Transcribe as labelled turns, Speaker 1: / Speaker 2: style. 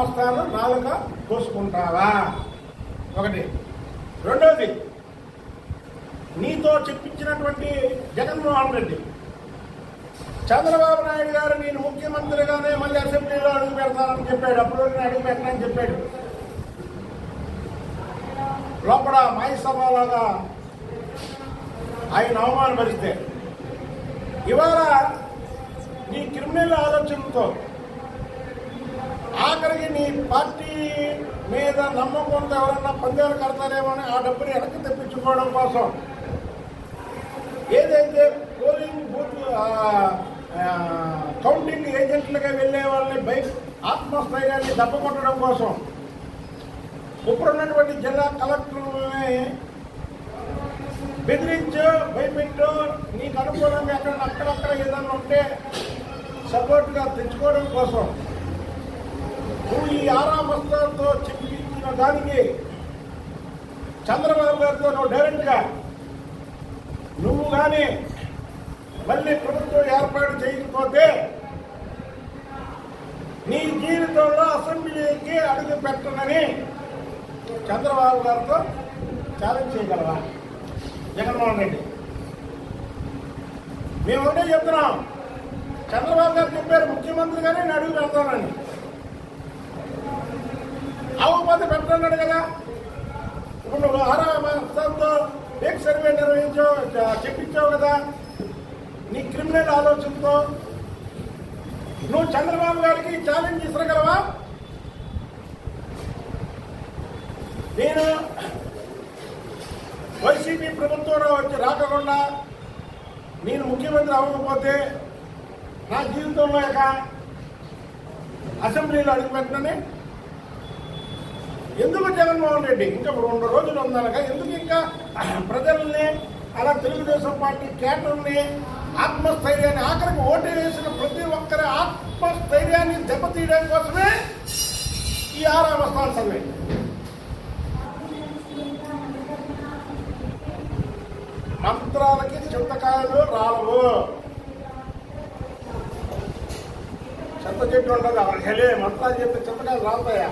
Speaker 1: మస్తాను నాలుక కోసుకుంటావా? ఒకటి. రెండోది, నీతో చెప్పించినటువంటి జగన్మోహన్ రెడ్డి చంద్రబాబు నాయుడు గారు నేను ముఖ్యమంత్రిగానే మళ్ళీ అసెంబ్లీలో అడుగు పెడతానని చెప్పాడు. అప్పుడు నేను అడుగు పెట్టనని చెప్పాడు. లోపల మాయసభలాగా ఆయన అవమానపరిస్తే ఇవాళ నీ క్రిమినల్ ఆలోచనతో ఆఖరికి నీ పార్టీ మీద నమ్మకంతో ఎవరన్నా పందేలు కడతారేమో అని ఆ డబ్బుని వెనక్కి తెప్పించుకోవడం కోసం ఏదైతే పోలింగ్ బూత్ కౌంటింగ్ ఏజెంట్లుగా వెళ్లే వాళ్ళని ఆత్మస్థైర్యాన్ని దెబ్బకొట్టడం కోసం ఇప్పుడున్నటువంటి జిల్లా కలెక్టర్ని బెదిరించో భయపెట్టో నీకు అనుకూలంగా అక్కడక్కడ ఏదైనా ఉంటే సపోర్ట్గా తెచ్చుకోవడం కోసం నువ్వు ఈ ఆరామస్తాలతో చెప్పించిన దానికి చంద్రబాబు గారితో నువ్వు డైరెక్ట్గా నువ్వు కానీ మళ్ళీ ప్రభుత్వం ఏర్పాటు చేయకపోతే నీ జీవితంలో అసెంబ్లీకి అడుగు పెట్టనని చంద్రబాబు గారితో ఛాలెంజ్ చేయగలవా జగన్మోహన్ రెడ్డి? మేము ఒకటే చెప్తున్నాం, చంద్రబాబు గారు చెప్పారు ముఖ్యమంత్రిగానే నేను అడుగు పెడతానని. అవకపోతే పెట్టన్నాడు కదా. ఇప్పుడు నువ్వు ఆరామతో టేక్ సర్వే చెప్పించావు కదా నీ క్రిమినల్ ఆలోచనతో. నువ్వు చంద్రబాబు గారికి ఛాలెంజ్ ఇసరగలవా? నేను వైసీపీ ప్రభుత్వంలో వచ్చి రాకుండా నేను ముఖ్యమంత్రి అవ్వకపోతే నా జీవితంలో ఇక అసెంబ్లీలో అడుగుపెట్టనని ఎందుకు జగన్మోహన్ రెడ్డి ఇంకా 2 రోజులు ఉందనగా ఎందుకు ఇంకా ప్రజల్ని అలా తెలుగుదేశం పార్టీ కేటర్ని ఆత్మస్థైర్యాన్ని ఆఖరికి ఓటు వేసిన ప్రతి ఒక్కరి ఆత్మస్థైర్యాన్ని దెబ్బతీయడం కోసమే ఈ ఆరామస్థాన సర్వే. మంత్రాలకి చింతకాయలు రాలవు. చింత చెట్టు ఉండదు. హెలే మంత్రాలు చెప్తే చింతకాయలు రాలుతాయా?